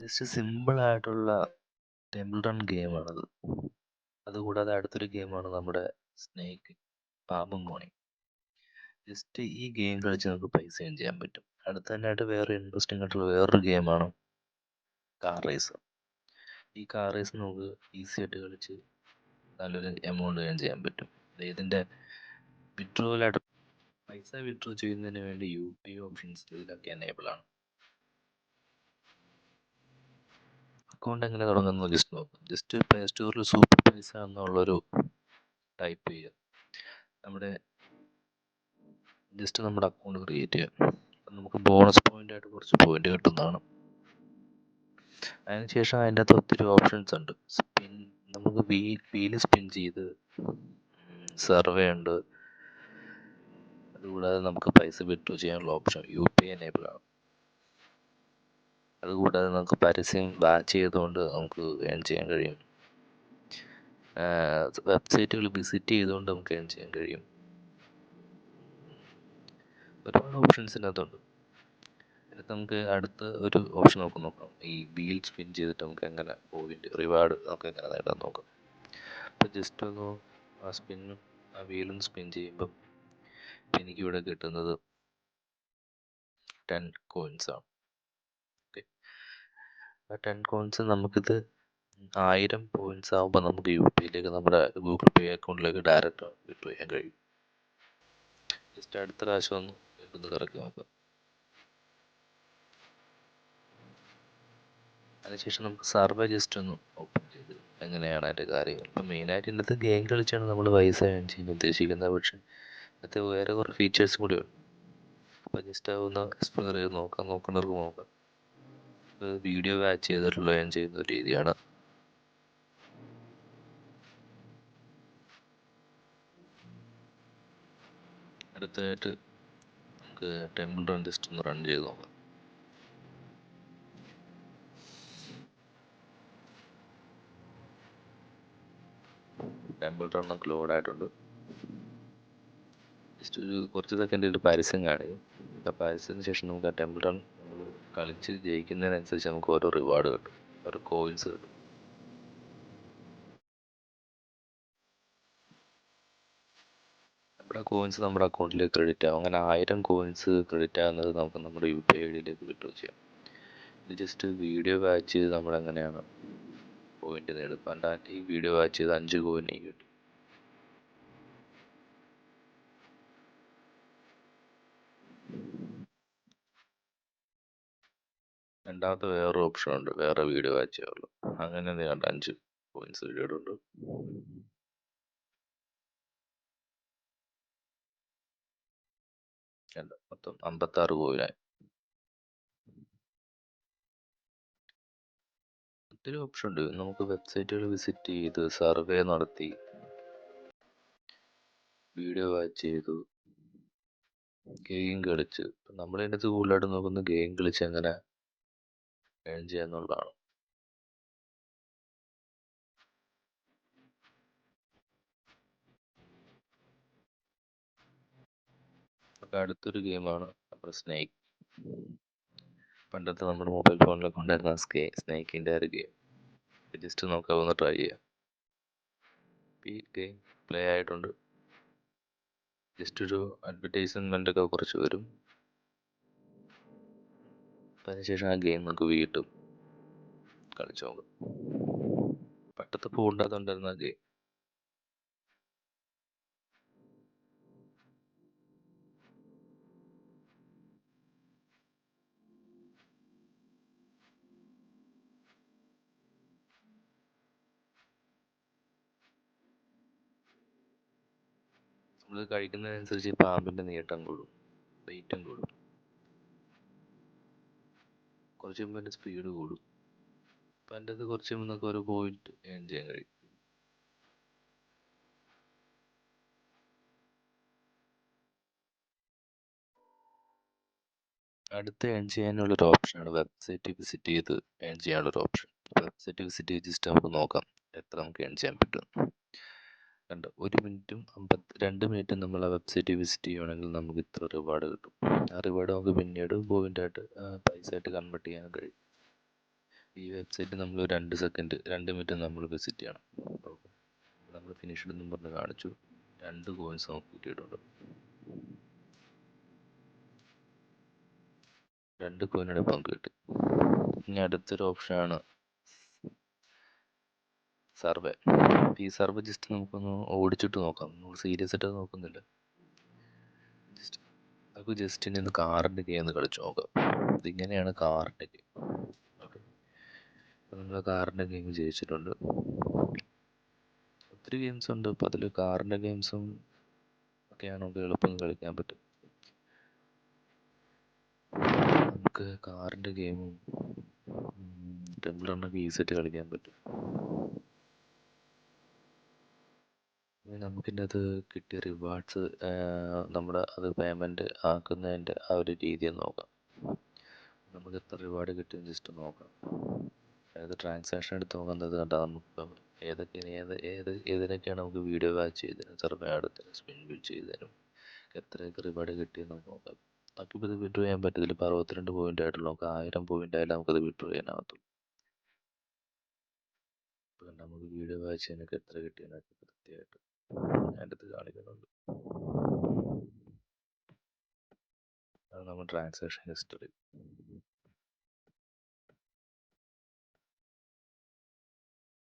Just സിമ്പിളായിട്ടുള്ള temple run ഗെയിമാണത്. അതുകൂടാതെ അടുത്തൊരു ഗെയിമാണ് നമ്മുടെ സ്നേക്ക് പാമ്പും കോണിയും. ജസ്റ്റ് ഈ ഗെയിം കളിച്ച് നമുക്ക് പൈസ ഏൺ ചെയ്യാൻ പറ്റും. അടുത്തതായിട്ട് വേറെ ഇൻട്രസ്റ്റിംഗ് ആയിട്ടുള്ള വേറൊരു ഗെയിമാണ് കാർ റേസ്. ഈ കാർ റേസ് നമുക്ക് ഈസി ആയിട്ട് കളിച്ച് നല്ലൊരു എമൗണ്ട് ഏൺ ചെയ്യാൻ പറ്റും. ഇതിൻ്റെ വിഡ്രോവലായിട്ട് പൈസ വിഡ്രോ ചെയ്യുന്നതിന് വേണ്ടി UPI ഓപ്ഷൻസ് ഇതിലൊക്കെ എനേബിൾ ആണ്. അക്കൗണ്ട് എങ്ങനെ തുടങ്ങുന്നത് ജസ്റ്റ് നോക്കാം. ജസ്റ്റ് പ്ലേ സ്റ്റോറിൽ സൂപ്പർ പൈസ എന്നുള്ളൊരു ടൈപ്പ് ചെയ്യുക. നമ്മുടെ അക്കൗണ്ട് ക്രിയേറ്റ് ചെയ്യുക. അപ്പം നമുക്ക് ബോണസ് പോയിന്റ് ആയിട്ട് കുറച്ച് പോയിന്റ് കിട്ടുന്നതാണ്. അതിനുശേഷം അതിൻ്റെ അകത്ത് ഒത്തിരി ഓപ്ഷൻസ് ഉണ്ട്. നമുക്ക് വീല് സ്പിൻ ചെയ്ത് സർവേ ഉണ്ട്. അതുകൂടാതെ നമുക്ക് പൈസ വിഡ്രോ ചെയ്യാനുള്ള ഓപ്ഷൻ UPI എനേബിൾ ആണ്. അതുകൂടാതെ നമുക്ക് പരസ്യം വാച്ച് ചെയ്തുകൊണ്ട് നമുക്ക് ഏൺ ചെയ്യാൻ കഴിയും. വെബ്സൈറ്റുകൾ വിസിറ്റ് ചെയ്തുകൊണ്ട് നമുക്ക് ഏൺ ചെയ്യാൻ കഴിയും. ഒരുപാട് ഓപ്ഷൻസ് ഇതിനകത്തുണ്ട്. ഇതിനകത്ത് നമുക്ക് അടുത്ത ഒരു ഓപ്ഷൻ നോക്കാം. ഈ വീൽ സ്പിൻ ചെയ്തിട്ട് നമുക്ക് എങ്ങനെ പോയിന്റ് റിവാർഡ് നമുക്ക് എങ്ങനെ നേടാൻ നോക്കാം. അപ്പോൾ ജസ്റ്റ് ഒന്ന് ആ വീലും സ്പിൻ ചെയ്യുമ്പം എനിക്കിവിടെ കിട്ടുന്നത് 10 കോയിൻസ് ആണ്. ഓക്കെ, ആ 10 കോയിൻസ് നമുക്കിത് 1000 പോയിന്റ്സ് ആകുമ്പോൾ നമുക്ക് UPIയിലേക്ക് നമ്മുടെ ഗൂഗിൾ പേ അക്കൗണ്ടിലേക്ക് ഡയറക്റ്റ് വിഡ്രോ ചെയ്യാൻ കഴിയും. ജസ്റ്റ് അടുത്ത പ്രാവശ്യം ഒന്ന് കറക്കി നോക്കാം. അതിനുശേഷം നമുക്ക് സർവേ ജസ്റ്റ് ഒന്ന് ഓപ്പൺ ചെയ്ത് എങ്ങനെയാണ് അതിൻ്റെ കാര്യങ്ങൾ. ഇപ്പം മെയിനായിട്ട് ഇതിനകത്ത് ഗെയിം കളിച്ചാണ് നമ്മൾ പൈസ ഏൺ ചെയ്യാൻ ഉദ്ദേശിക്കുന്നത്. പക്ഷേ അതിനകത്ത് വേറെ കുറേ ഫീച്ചേഴ്സും കൂടി ഉണ്ട്. അപ്പോൾ ജസ്റ്റ് ഒന്ന് എക്സ്പ്ലോർ ചെയ്ത് നോക്കുന്നവർക്ക് നോക്കാം. വീഡിയോ വാച്ച് ചെയ്തിട്ടുള്ള ഏൺ ചെയ്യുന്ന ഒരു രീതിയാണ്. അടുത്തതായിട്ട് നമുക്ക് ടെമ്പിൾ റൺ ജസ്റ്റ് ഒന്ന് റൺ ചെയ്ത് നോക്കാം. ടെമ്പിൾ റണ്ണൊക്കെ ലോഡായിട്ടുണ്ട്. ജസ്റ്റ് ഒരു കുറച്ച് സെക്കൻഡ് ഒരു പരസ്യം കാണിക്കും. ആ പരസ്യത്തിന് ശേഷം നമുക്ക് ആ ടെമ്പിൾ റൺ നമ്മൾ കളിച്ച് ജയിക്കുന്നതിനനുസരിച്ച് നമുക്ക് ഓരോ റിവാർഡ് കിട്ടും, ഓരോ കോയിൻസ് കിട്ടും. നമ്മുടെ കോയിൻസ് നമ്മുടെ അക്കൗണ്ടിലേക്ക് ക്രെഡിറ്റ് ആവും. അങ്ങനെ 1000 കോയിൻസ് ക്രെഡിറ്റ് ആകുന്നത് നമുക്ക് നമ്മുടെ UPI IDയിലേക്ക് വിഡ്രോ ചെയ്യാം. ഇത് ജസ്റ്റ് വീഡിയോ വാച്ച് ചെയ്ത് നമ്മളെങ്ങനെയാണ് പോയിന്റ് നേടും. പണ്ടായിട്ട് ഈ വീഡിയോ വാച്ച് ചെയ്ത് 5 കോയിൻ കിട്ടും. രണ്ടാമത്തെ വേറൊരു ഓപ്ഷൻ ഉണ്ട്, വേറെ വീഡിയോ വാച്ച് ചെയ്യാറുള്ളൂ. അങ്ങനെ 5 കോയിൻസ് കിട്ടിയിട്ടുണ്ട്. മൊത്തം 56 കോയിനായി. ഒത്തിരി ഓപ്ഷൻ ഉണ്ട്. നമുക്ക് വെബ്സൈറ്റുകൾ വിസിറ്റ് ചെയ്ത് സർവേ നടത്തി വീഡിയോ വാച്ച് ചെയ്തു ഗെയിം കളിച്ച്. നമ്മളതിൻ്റെ അകത്ത് കൂടുതലായിട്ട് നോക്കുന്നത് ഗെയിം കളിച്ച് എങ്ങനെ ഏൺ ചെയ്യാന്നുള്ളതാണ്. നമുക്ക് അടുത്തൊരു ഗെയിമാണ് നമ്മുടെ സ്നേക്ക്. പണ്ടത്തെ നമ്മുടെ മൊബൈൽ ഫോണിലൊക്കെ ഉണ്ടായിരുന്ന സ്നേക്കിൻ്റെ ഒരു ഗെയിം. ജസ്റ്റ് നോക്കാവുന്ന ട്രൈ ചെയ്യാം. ഈ ഗെയിം പ്ലേ ആയിട്ടുണ്ട്. ജസ്റ്റ് ഒരു അഡ്വർടൈസ്മെൻ്റ് ഒക്കെ കുറച്ച് വരും. അതിനുശേഷം ആ ഗെയിം നമുക്ക് വീണ്ടും കളിച്ചു നോക്കാം. പണ്ടത്തെ ഫോണിനകത്തുണ്ടായിരുന്ന ഗെയിം. നമ്മൾ കഴിക്കുന്നതിനനുസരിച്ച് പാമ്പിൻ്റെ നീട്ടം കൂടും, വെയിറ്റും കൂടും. കുറച്ച് മുമ്പ് എൻ്റെ സ്പീഡ് കൂടും. അപ്പം എൻ്റെ അത് കുറച്ച് മുന്നൊക്കെ ഒരു പോയിന്റ് ഏൺ ചെയ്യാൻ കഴിയും. അടുത്ത ഏൺ ചെയ്യാനുള്ളൊരു ഓപ്ഷനാണ് വെബ്സൈറ്റ് വിസിറ്റ് ചെയ്ത് ഏൺ ചെയ്യാനുള്ളൊരു ഓപ്ഷൻ. വെബ്സൈറ്റ് വിസിറ്റ് ചെയ്ത് ജസ്റ്റ് നമുക്ക് നോക്കാം എത്ര നമുക്ക് ഏൺ ചെയ്യാൻ പറ്റും. 1 മിനിറ്റും 52 മിനിറ്റും നമ്മൾ ആ വെബ്സൈറ്റ് വിസിറ്റ് ചെയ്യുകയാണെങ്കിൽ നമുക്ക് ഇത്ര റിവാർഡ് കിട്ടും. ആ റിവാർഡ് നമുക്ക് പിന്നീട് പോയിൻ്റായിട്ട് പൈസ ആയിട്ട് കൺവേർട്ട് ചെയ്യാൻ കഴിയും. ഈ വെബ്സൈറ്റ് നമ്മൾ 2 സെക്കൻഡ് 2 മിനിറ്റ് നമ്മൾ വിസിറ്റ് ചെയ്യണം. ഓക്കെ, നമ്മൾ ഫിനിഷ്ഡ് എന്നും പറഞ്ഞ് കാണിച്ചു. 2 കോയിൻസ് നമുക്ക് കിട്ടിയിട്ടുണ്ട്. 2 കോയിനുടെ ഇപ്പം നമുക്ക് കിട്ടി. ഇനി അടുത്തൊരു ഓപ്ഷനാണ് സർവേ. ഈ സർവേ ജസ്റ്റ് നമുക്കൊന്ന് ഓടിച്ചിട്ട് നോക്കാം. നമ്മൾ സീരിയസ് ആയിട്ട് നോക്കുന്നില്ല. നമുക്ക് ജസ്റ്റ് ഇനി ഒന്ന് കാറിൻ്റെ ഗെയിം ഒന്ന് കളിച്ച് നോക്കാം. ഇതിങ്ങനെയാണ് കാറിൻ്റെ ഗെയിം. ഓക്കെ, അപ്പോൾ നമ്മൾ കാറിൻ്റെ ഗെയിം ജയിച്ചിട്ടുണ്ട്. ഒത്തിരി ഗെയിംസ് ഉണ്ട്. അപ്പോൾ അതിൽ കാറിൻ്റെ ഗെയിംസും ഒക്കെയാണ് നമുക്ക് എളുപ്പം കളിക്കാൻ പറ്റും. നമുക്ക് കാറിൻ്റെ ഗെയിമും ടെമ്പിൾ റണ്ണൊക്കെ ഈസിയായിട്ട് കളിക്കാൻ പറ്റും. നമുക്കിൻ്റെ അത് കിട്ടിയ റിവാർഡ്സ് നമ്മുടെ അത് പേയ്മെൻറ്റ് ആക്കുന്നതിൻ്റെ ആ ഒരു രീതി ഒന്ന് നോക്കാം. നമുക്ക് എത്ര റിവാർഡ് കിട്ടിയെന്ന് ജസ്റ്റ് നോക്കാം. അതായത് ട്രാൻസാക്ഷൻ എടുത്ത് നോക്കുന്നത് കണ്ടാൽ നമുക്ക് ഏതിനൊക്കെയാണ് നമുക്ക് വീഡിയോ വാച്ച് ചെയ്തതിനും സർവേ എടുത്തതിനും സ്പിൻ ബിൽ ചെയ്തതിനും എത്രയൊക്കെ റിവാർഡ് കിട്ടിയെന്ന് നമുക്ക് നോക്കാം. നമുക്കിപ്പോൾ ഇത് വിഡ്രോ ചെയ്യാൻ പറ്റത്തില്ല. ഇപ്പോൾ 62 പോയിൻ്റ് ആയിട്ടുള്ളൂ. നമുക്ക് 1000 പോയിൻ്റ് ആയാലും നമുക്കത് വിഡ്രോ ചെയ്യാനാകത്തുള്ളൂ. ഇപ്പോൾ നമുക്ക് വീഡിയോ വാച്ച് ചെയ്യാനൊക്കെ എത്ര കിട്ടിയെന്നൊക്കെ കൃത്യമായിട്ട് അതിൻ്റെ അടുത്ത് കാണിക്കുന്നുണ്ട്. അത് നമ്മൾ ട്രാൻസാക്ഷൻ ഹിസ്റ്ററി